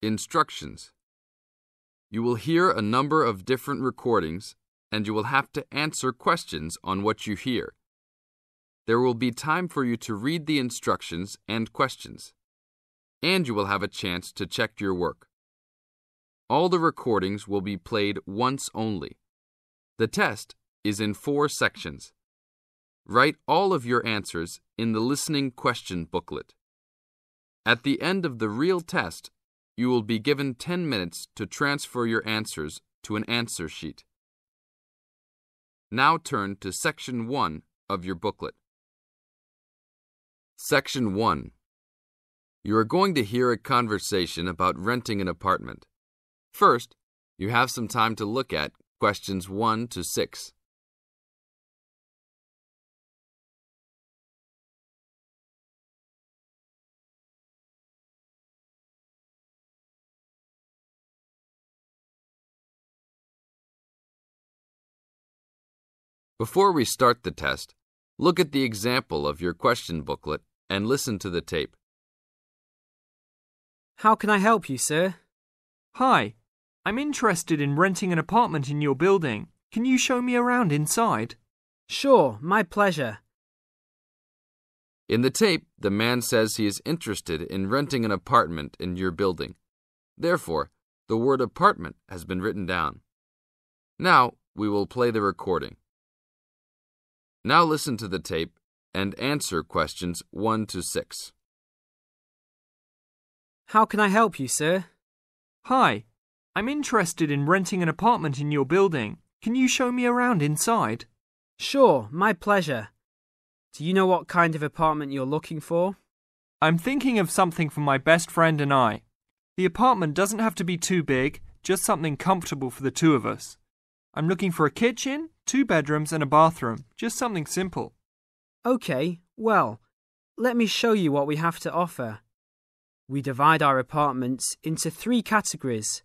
Instructions. You will hear a number of different recordings, and you will have to answer questions on what you hear. There will be time for you to read the instructions and questions, and you will have a chance to check your work. All the recordings will be played once only. The test is in 4 sections. Write all of your answers in the listening question booklet. At the end of the real test, you will be given 10 minutes to transfer your answers to an answer sheet. Now turn to Section 1 of your booklet. Section 1. You are going to hear a conversation about renting an apartment. First, you have some time to look at questions 1 to 6. Before we start the test, look at the example of your question booklet and listen to the tape. How can I help you, sir? Hi, I'm interested in renting an apartment in your building. Can you show me around inside? Sure, my pleasure. In the tape, the man says he is interested in renting an apartment in your building. Therefore, the word apartment has been written down. Now, we will play the recording. Now listen to the tape and answer questions 1 to 6. How can I help you, sir? Hi, I'm interested in renting an apartment in your building. Can you show me around inside? Sure, my pleasure. Do you know what kind of apartment you're looking for? I'm thinking of something for my best friend and I. The apartment doesn't have to be too big, just something comfortable for the two of us. I'm looking for a kitchen, 2 bedrooms and a bathroom, just something simple. Okay, well, let me show you what we have to offer. We divide our apartments into 3 categories.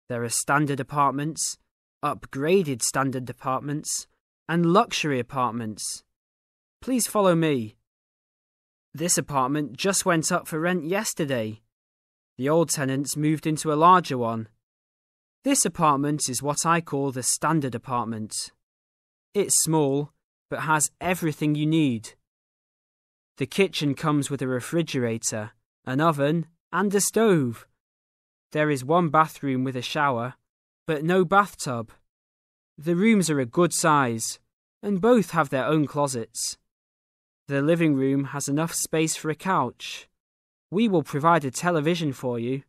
There are standard apartments, upgraded standard apartments, and luxury apartments. Please follow me. This apartment just went up for rent yesterday. The old tenants moved into a larger one. This apartment is what I call the standard apartment. It's small, but has everything you need. The kitchen comes with a refrigerator, an oven, and a stove. There is 1 bathroom with a shower, but no bathtub. The rooms are a good size, and both have their own closets. The living room has enough space for a couch. We will provide a television for you.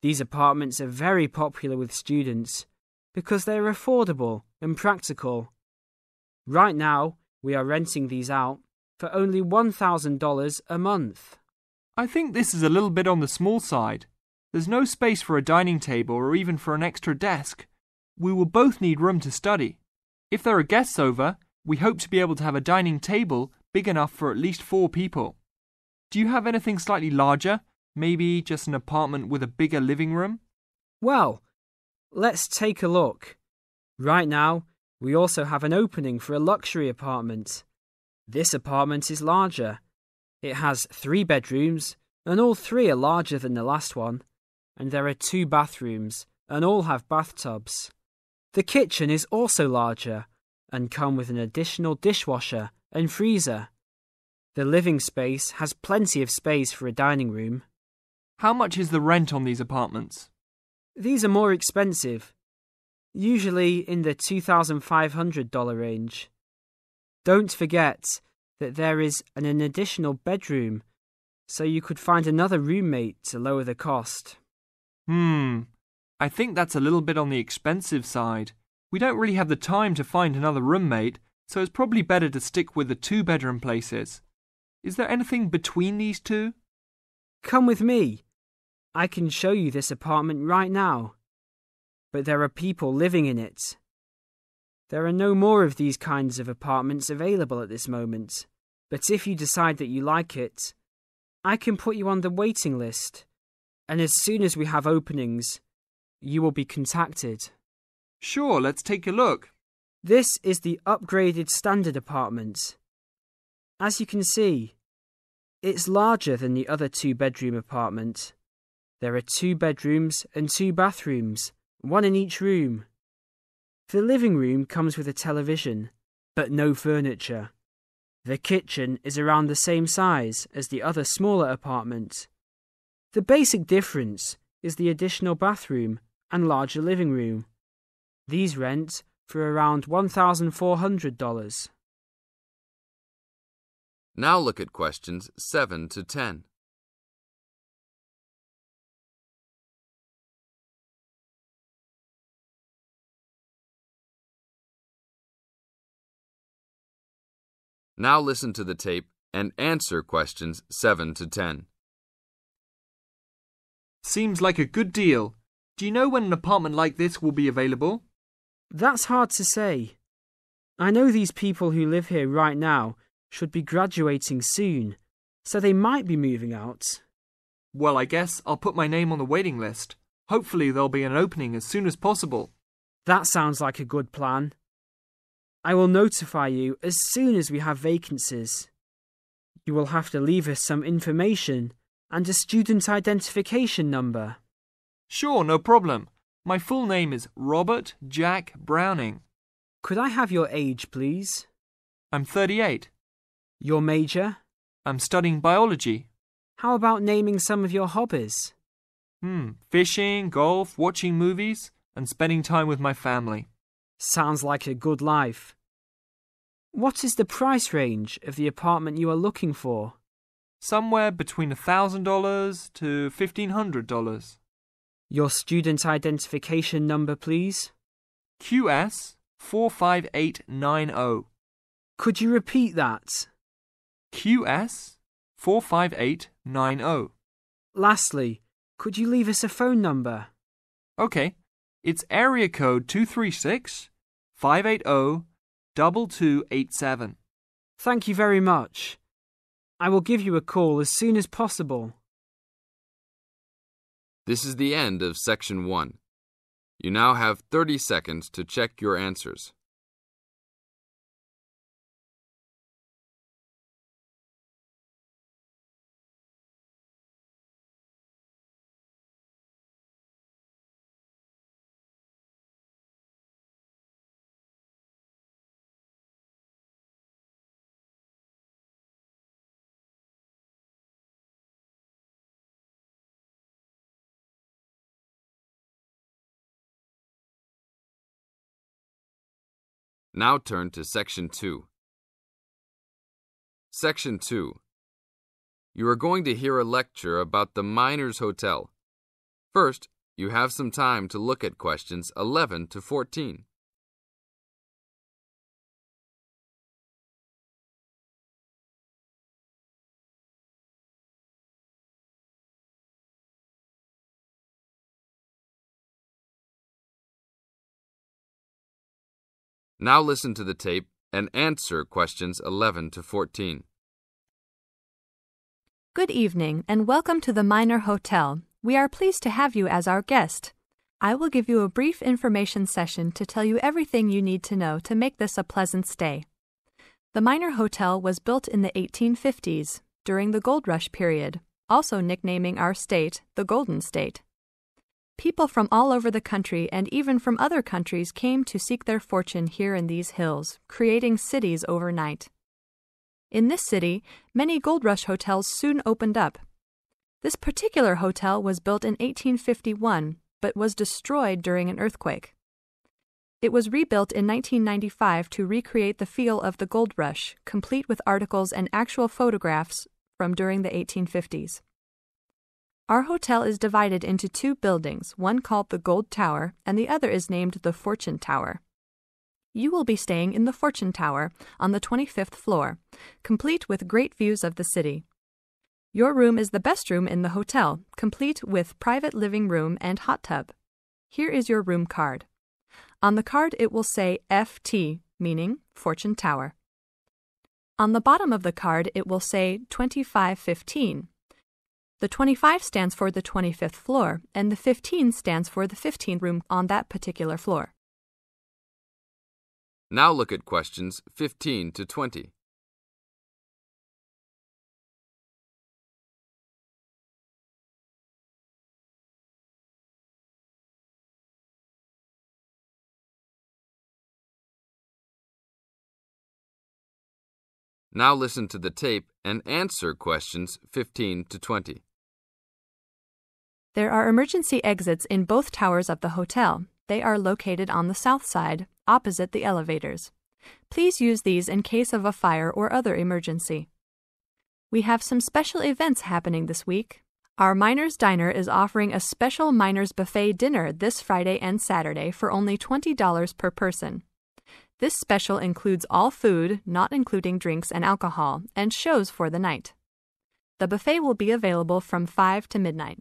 These apartments are very popular with students because they are affordable and practical. Right now, we are renting these out for only $1,000 a month. I think this is a little bit on the small side. There's no space for a dining table or even for an extra desk. We will both need room to study. If there are guests over, we hope to be able to have a dining table big enough for at least 4 people. Do you have anything slightly larger? Maybe just an apartment with a bigger living room? Well, let's take a look. Right now, we also have an opening for a luxury apartment. This apartment is larger. It has 3 bedrooms, and all 3 are larger than the last one. And there are 2 bathrooms, and all have bathtubs. The kitchen is also larger, and come with an additional dishwasher and freezer. The living space has plenty of space for a dining room. How much is the rent on these apartments? These are more expensive, usually in the $2,500 range. Don't forget that there is an additional bedroom, so you could find another roommate to lower the cost. I think that's a little bit on the expensive side. We don't really have the time to find another roommate, so it's probably better to stick with the 2-bedroom places. Is there anything between these 2? Come with me. I can show you this apartment right now. But there are people living in it. There are no more of these kinds of apartments available at this moment. But if you decide that you like it, I can put you on the waiting list. And as soon as we have openings, you will be contacted. Sure, let's take a look. This is the upgraded standard apartment. As you can see, it's larger than the other 2-bedroom apartment, There are 2 bedrooms and 2 bathrooms, one in each room. The living room comes with a television, but no furniture. The kitchen is around the same size as the other smaller apartment. The basic difference is the additional bathroom and larger living room. These rent for around $1,400. Now look at questions 7 to 10. Now listen to the tape and answer questions 7 to 10. Seems like a good deal. Do you know when an apartment like this will be available? That's hard to say. I know these people who live here right now should be graduating soon, so they might be moving out. Well, I guess I'll put my name on the waiting list. Hopefully there'll be an opening as soon as possible. That sounds like a good plan. I will notify you as soon as we have vacancies. You will have to leave us some information and a student identification number. Sure, no problem. My full name is Robert Jack Browning. Could I have your age, please? I'm 38. Your major? I'm studying biology. How about naming some of your hobbies? Fishing, golf, watching movies, and spending time with my family. Sounds like a good life. What is the price range of the apartment you are looking for? Somewhere between $1,000 to $1,500. Your student identification number, please? QS 45890. Could you repeat that? QS 45890. Lastly, could you leave us a phone number? Okay, it's area code 236-580-2287. Thank you very much. I will give you a call as soon as possible. This is the end of section 1. You now have 30 seconds to check your answers. Now turn to Section 2. Section 2. You are going to hear a lecture about the Miners Hotel. First, you have some time to look at questions 11 to 14. Now listen to the tape and answer questions 11 to 14. Good evening and welcome to the Miner Hotel. We are pleased to have you as our guest. I will give you a brief information session to tell you everything you need to know to make this a pleasant stay. The Miner Hotel was built in the 1850s, during the Gold Rush period, also nicknaming our state the Golden State. People from all over the country and even from other countries came to seek their fortune here in these hills, creating cities overnight. In this city, many Gold Rush hotels soon opened up. This particular hotel was built in 1851, but was destroyed during an earthquake. It was rebuilt in 1995 to recreate the feel of the Gold Rush, complete with articles and actual photographs from during the 1850s. Our hotel is divided into 2 buildings, one called the Gold Tower and the other is named the Fortune Tower. You will be staying in the Fortune Tower on the 25th floor, complete with great views of the city. Your room is the best room in the hotel, complete with private living room and hot tub. Here is your room card. On the card it will say FT, meaning Fortune Tower. On the bottom of the card it will say 2515. The 25 stands for the 25th floor, and the 15 stands for the 15th room on that particular floor. Now look at questions 15 to 20. Now listen to the tape and answer questions 15 to 20. There are emergency exits in both towers of the hotel. They are located on the south side, opposite the elevators. Please use these in case of a fire or other emergency. We have some special events happening this week. Our Miners Diner is offering a special Miners Buffet dinner this Friday and Saturday for only $20 per person. This special includes all food, not including drinks and alcohol, and shows for the night. The buffet will be available from 5 to midnight.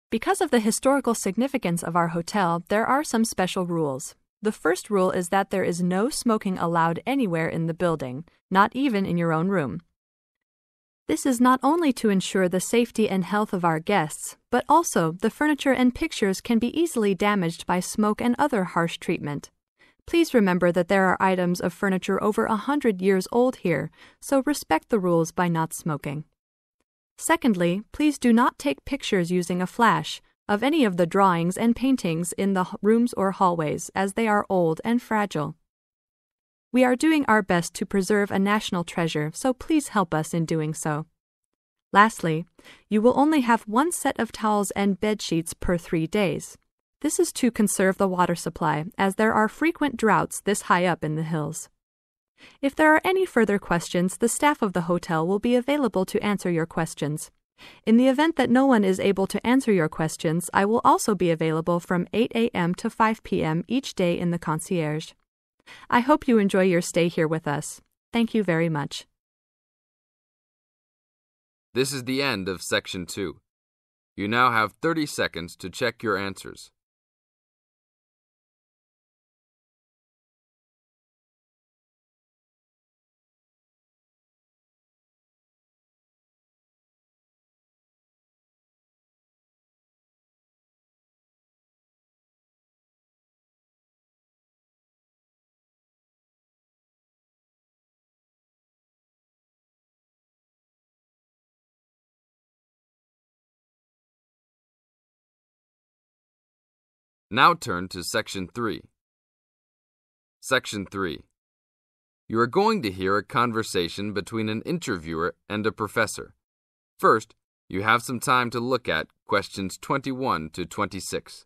Because of the historical significance of our hotel, there are some special rules. The first rule is that there is no smoking allowed anywhere in the building, not even in your own room. This is not only to ensure the safety and health of our guests, but also the furniture and pictures can be easily damaged by smoke and other harsh treatment. Please remember that there are items of furniture over 100 years old here, so respect the rules by not smoking. Secondly, please do not take pictures using a flash of any of the drawings and paintings in the rooms or hallways, as they are old and fragile. We are doing our best to preserve a national treasure, so please help us in doing so. Lastly, you will only have one set of towels and bed sheets per 3 days. This is to conserve the water supply, as there are frequent droughts this high up in the hills. If there are any further questions, the staff of the hotel will be available to answer your questions. In the event that no one is able to answer your questions, I will also be available from 8 a.m. to 5 p.m. each day in the concierge. I hope you enjoy your stay here with us. Thank you very much. This is the end of Section 2. You now have 30 seconds to check your answers. Now turn to Section 3. Section 3. You are going to hear a conversation between an interviewer and a professor. First, you have some time to look at questions 21 to 26.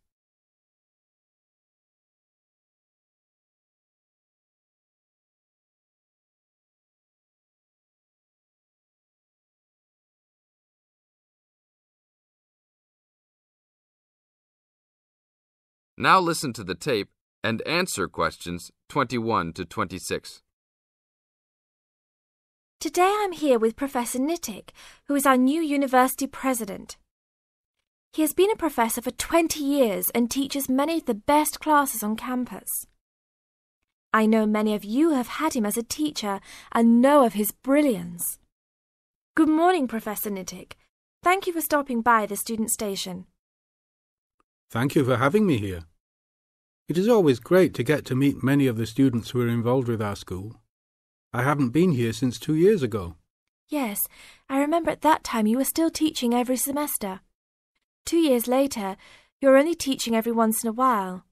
Now listen to the tape and answer questions 21 to 26. Today I'm here with Professor Nittick, who is our new university president. He has been a professor for 20 years and teaches many of the best classes on campus. I know many of you have had him as a teacher and know of his brilliance. Good morning, Professor Nittick. Thank you for stopping by the student station. Thank you for having me here. It is always great to get to meet many of the students who are involved with our school. I haven't been here since 2 years ago. Yes, I remember at that time you were still teaching every semester. 2 years later, you're only teaching every once in a while.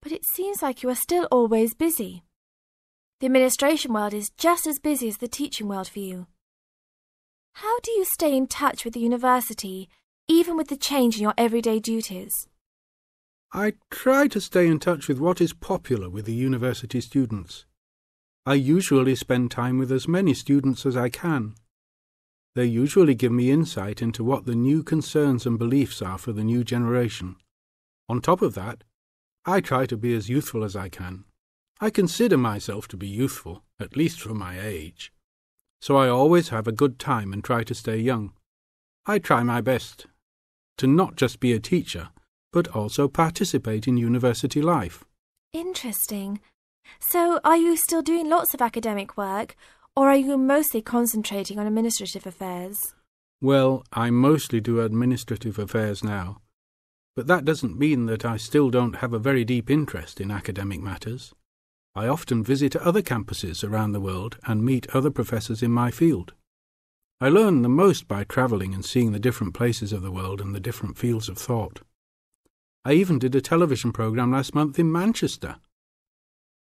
But it seems like you are still always busy. The administration world is just as busy as the teaching world for you. How do you stay in touch with the university, even with the change in your everyday duties? I try to stay in touch with what is popular with the university students. I usually spend time with as many students as I can. They usually give me insight into what the new concerns and beliefs are for the new generation. On top of that, I try to be as youthful as I can. I consider myself to be youthful, at least for my age. So I always have a good time and try to stay young. I try my best to not just be a teacher, but also participate in university life. Interesting. So, are you still doing lots of academic work, or are you mostly concentrating on administrative affairs? Well, I mostly do administrative affairs now, but that doesn't mean that I still don't have a very deep interest in academic matters. I often visit other campuses around the world and meet other professors in my field. I learn the most by travelling and seeing the different places of the world and the different fields of thought. I even did a television programme last month in Manchester.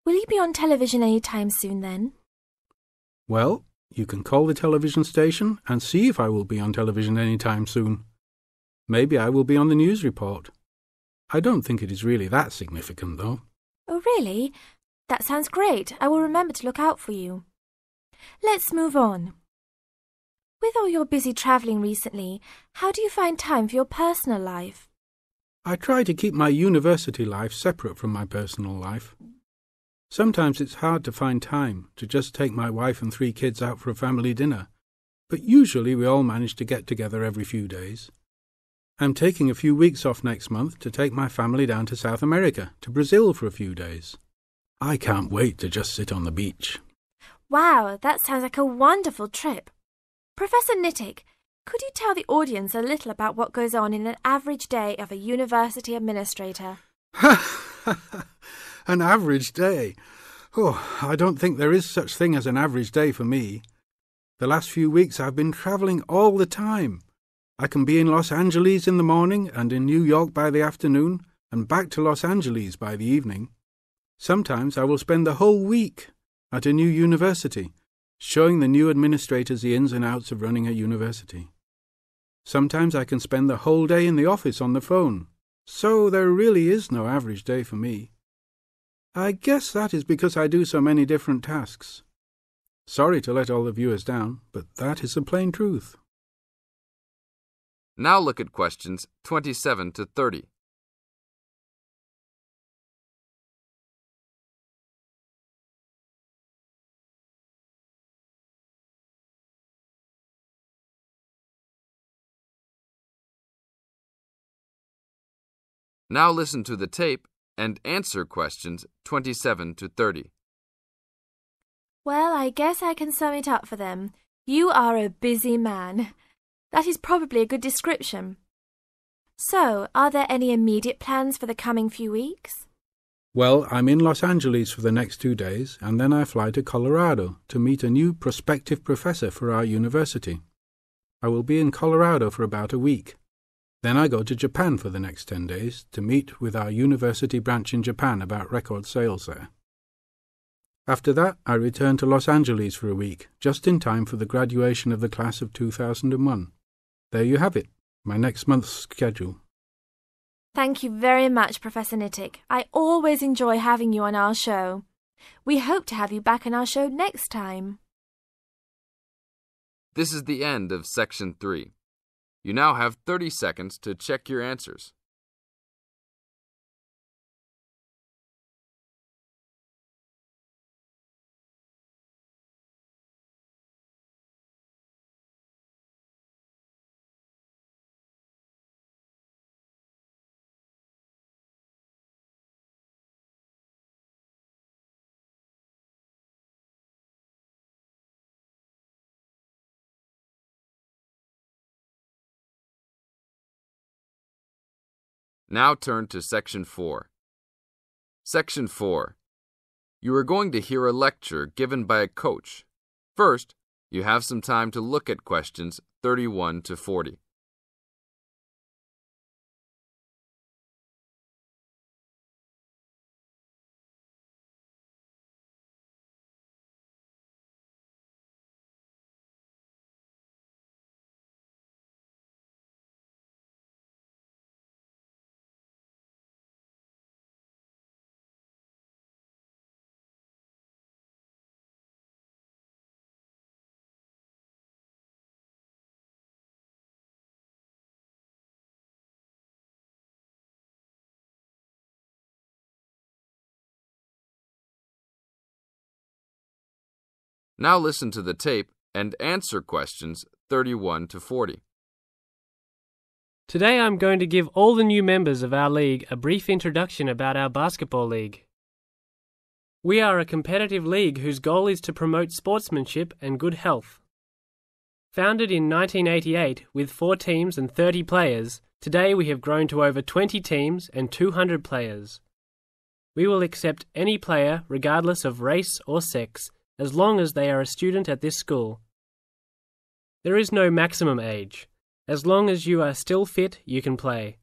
Will you be on television any time soon then? Well, you can call the television station and see if I will be on television any time soon. Maybe I will be on the news report. I don't think it is really that significant, though. Oh, really? That sounds great. I will remember to look out for you. Let's move on. With all your busy travelling recently, how do you find time for your personal life? I try to keep my university life separate from my personal life. Sometimes it's hard to find time to just take my wife and 3 kids out for a family dinner, but usually we all manage to get together every few days. I'm taking a few weeks off next month to take my family down to South America, to Brazil for a few days. I can't wait to just sit on the beach. Wow, that sounds like a wonderful trip. Professor Nittick, could you tell the audience a little about what goes on in an average day of a university administrator? An average day? Oh, I don't think there is such thing as an average day for me. The last few weeks I've been travelling all the time. I can be in Los Angeles in the morning and in New York by the afternoon and back to Los Angeles by the evening. Sometimes I will spend the whole week at a new university, showing the new administrators the ins and outs of running a university. Sometimes I can spend the whole day in the office on the phone, so there really is no average day for me. I guess that is because I do so many different tasks. Sorry to let all the viewers down, but that is the plain truth. Now look at questions 27 to 30. Now listen to the tape and answer questions 27 to 30. Well, I guess I can sum it up for them. You are a busy man. That is probably a good description. So, are there any immediate plans for the coming few weeks? Well, I'm in Los Angeles for the next 2 days, and then I fly to Colorado to meet a new prospective professor for our university. I will be in Colorado for about a week. Then I go to Japan for the next 10 days to meet with our university branch in Japan about record sales there. After that, I return to Los Angeles for a week, just in time for the graduation of the class of 2001. There you have it, my next month's schedule. Thank you very much, Professor Nittick. I always enjoy having you on our show. We hope to have you back on our show next time. This is the end of Section 3. You now have 30 seconds to check your answers. Now turn to Section 4. Section 4. You are going to hear a lecture given by a coach. First, you have some time to look at questions 31 to 40. Now listen to the tape and answer questions 31 to 40. Today I'm going to give all the new members of our league a brief introduction about our basketball league. We are a competitive league whose goal is to promote sportsmanship and good health. Founded in 1988 with 4 teams and 30 players, today we have grown to over 20 teams and 200 players. We will accept any player regardless of race or sex, as long as they are a student at this school. There is no maximum age. As long as you are still fit, you can play.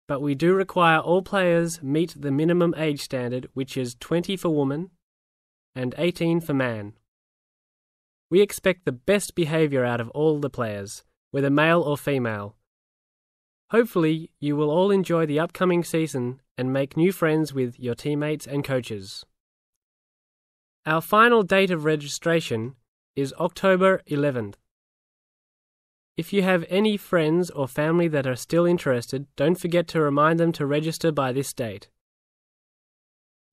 But we do require all players meet the minimum age standard, which is 20 for woman and 18 for man. We expect the best behaviour out of all the players, whether male or female. Hopefully, you will all enjoy the upcoming season and make new friends with your teammates and coaches. Our final date of registration is October 11th. If you have any friends or family that are still interested, don't forget to remind them to register by this date.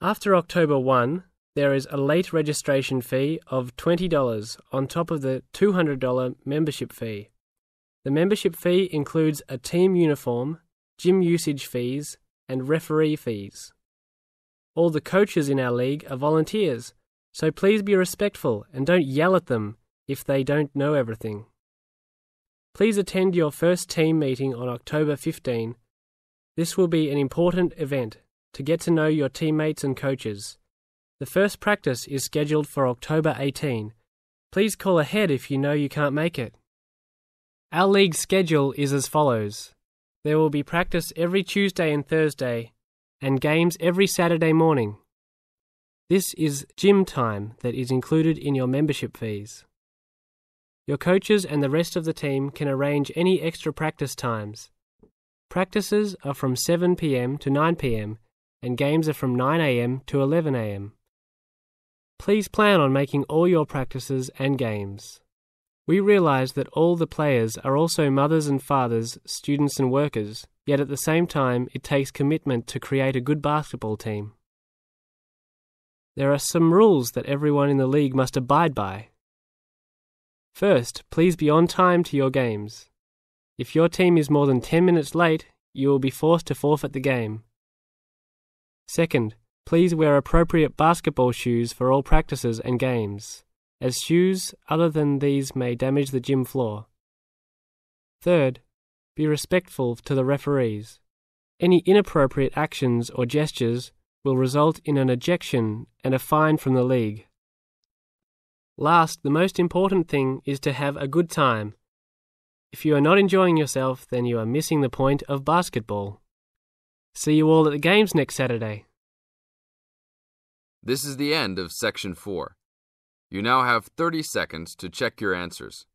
After October 1, there is a late registration fee of $20 on top of the $200 membership fee. The membership fee includes a team uniform, gym usage fees, and referee fees. All the coaches in our league are volunteers, so please be respectful and don't yell at them if they don't know everything. Please attend your first team meeting on October 15. This will be an important event to get to know your teammates and coaches. The first practice is scheduled for October 18. Please call ahead if you know you can't make it. Our league schedule is as follows. There will be practice every Tuesday and Thursday, and games every Saturday morning. This is gym time that is included in your membership fees. Your coaches and the rest of the team can arrange any extra practice times. Practices are from 7 p.m. to 9 p.m. and games are from 9 a.m. to 11 a.m. Please plan on making all your practices and games. We realize that all the players are also mothers and fathers, students and workers, yet at the same time it takes commitment to create a good basketball team. There are some rules that everyone in the league must abide by. First, please be on time to your games. If your team is more than 10 minutes late, you will be forced to forfeit the game. Second, please wear appropriate basketball shoes for all practices and games, as shoes other than these may damage the gym floor. Third, be respectful to the referees. Any inappropriate actions or gestures will result in an ejection and a fine from the league. Last, the most important thing is to have a good time. If you are not enjoying yourself, then you are missing the point of basketball. See you all at the games next Saturday. This is the end of Section 4. You now have 30 seconds to check your answers.